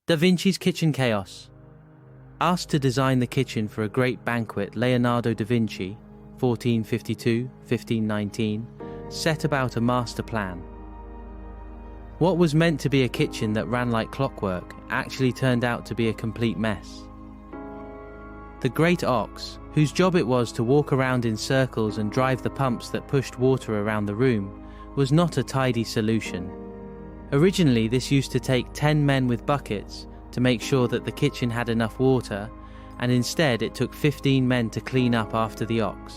Da Vinci's kitchen chaos. Asked to design the kitchen for a great banquet, Leonardo da Vinci, 1452–1519, set about a master plan. What was meant to be a kitchen that ran like clockwork actually turned out to be a complete mess. The great ox, whose job it was to walk around in circles and drive the pumps that pushed water around the room, was not a tidy solution. Originally, this used to take 10 men with buckets to make sure that the kitchen had enough water, and instead it took 15 men to clean up after the ox.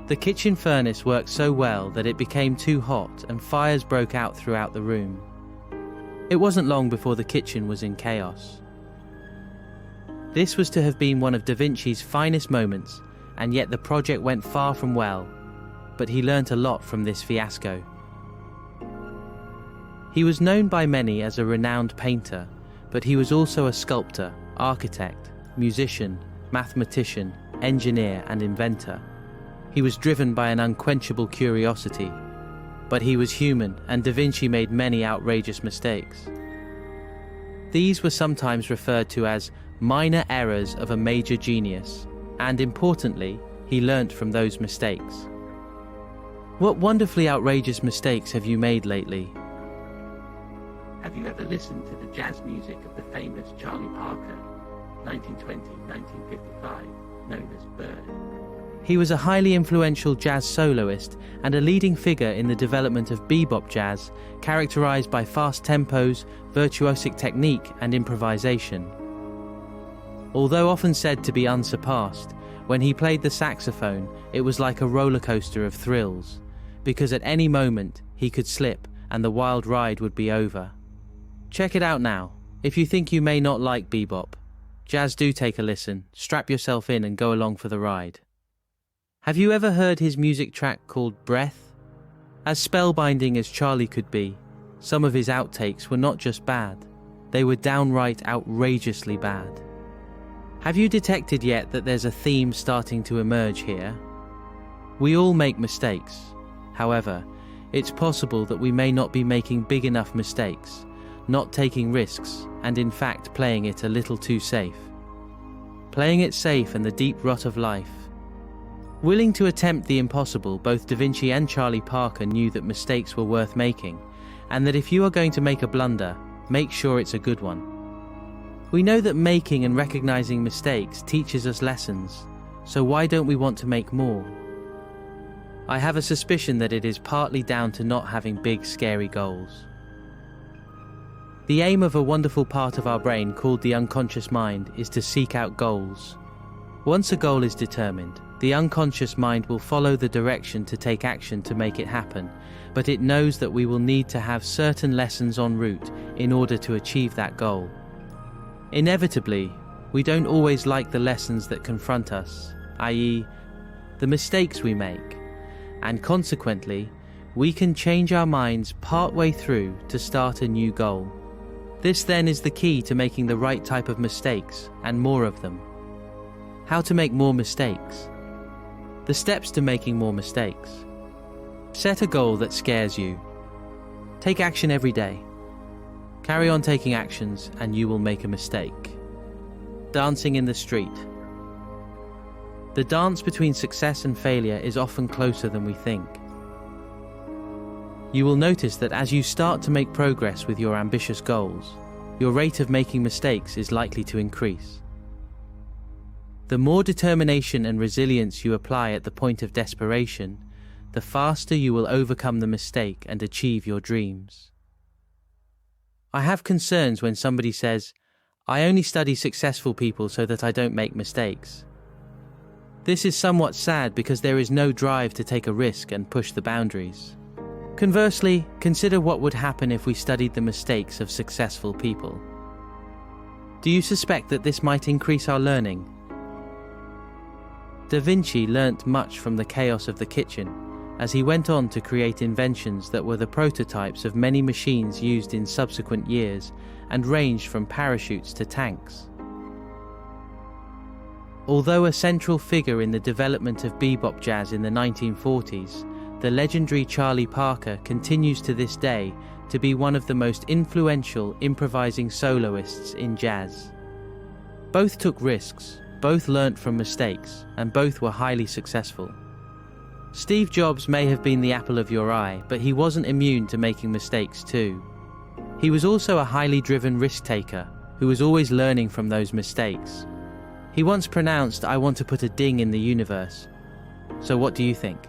The kitchen furnace worked so well that it became too hot and fires broke out throughout the room. It wasn't long before the kitchen was in chaos. This was to have been one of Da Vinci's finest moments, and yet the project went far from well, but he learnt a lot from this fiasco. He was known by many as a renowned painter, but he was also a sculptor, architect, musician, mathematician, engineer, and inventor. He was driven by an unquenchable curiosity, but he was human, and Da Vinci made many outrageous mistakes. These were sometimes referred to as minor errors of a major genius, and importantly, he learnt from those mistakes. What wonderfully outrageous mistakes have you made lately? Have you ever listened to the jazz music of the famous Charlie Parker, 1920–1955, known as Bird? He was a highly influential jazz soloist and a leading figure in the development of bebop jazz, characterized by fast tempos, virtuosic technique, and improvisation. Although often said to be unsurpassed, when he played the saxophone, it was like a roller coaster of thrills, because at any moment he could slip and the wild ride would be over. Check it out now. If you think you may not like bebop, jazz, do take a listen, strap yourself in and go along for the ride. Have you ever heard his music track called Breath? As spellbinding as Charlie could be, some of his outtakes were not just bad, they were downright outrageously bad. Have you detected yet that there's a theme starting to emerge here? We all make mistakes. However, it's possible that we may not be making big enough mistakes, not taking risks, and in fact playing it a little too safe. Playing it safe and the deep rot of life. Willing to attempt the impossible, both Da Vinci and Charlie Parker knew that mistakes were worth making, and that if you are going to make a blunder, make sure it's a good one. We know that making and recognizing mistakes teaches us lessons, so why don't we want to make more? I have a suspicion that it is partly down to not having big, scary goals. The aim of a wonderful part of our brain called the unconscious mind is to seek out goals. Once a goal is determined, the unconscious mind will follow the direction to take action to make it happen, but it knows that we will need to have certain lessons en route in order to achieve that goal. Inevitably, we don't always like the lessons that confront us, i.e., the mistakes we make, and consequently, we can change our minds partway through to start a new goal. This then is the key to making the right type of mistakes, and more of them. How to make more mistakes? The steps to making more mistakes. Set a goal that scares you. Take action every day. Carry on taking actions and you will make a mistake. Dancing in the street. The dance between success and failure is often closer than we think. You will notice that as you start to make progress with your ambitious goals, your rate of making mistakes is likely to increase. The more determination and resilience you apply at the point of desperation, the faster you will overcome the mistake and achieve your dreams. I have concerns when somebody says, "I only study successful people so that I don't make mistakes." This is somewhat sad because there is no drive to take a risk and push the boundaries. Conversely, consider what would happen if we studied the mistakes of successful people. Do you suspect that this might increase our learning? Da Vinci learnt much from the chaos of the kitchen, as he went on to create inventions that were the prototypes of many machines used in subsequent years and ranged from parachutes to tanks. Although a central figure in the development of bebop jazz in the 1940s, the legendary Charlie Parker continues to this day to be one of the most influential improvising soloists in jazz. Both took risks, both learnt from mistakes, and both were highly successful. Steve Jobs may have been the apple of your eye, but he wasn't immune to making mistakes too. He was also a highly driven risk-taker who was always learning from those mistakes. He once pronounced, "I want to put a ding in the universe." So what do you think?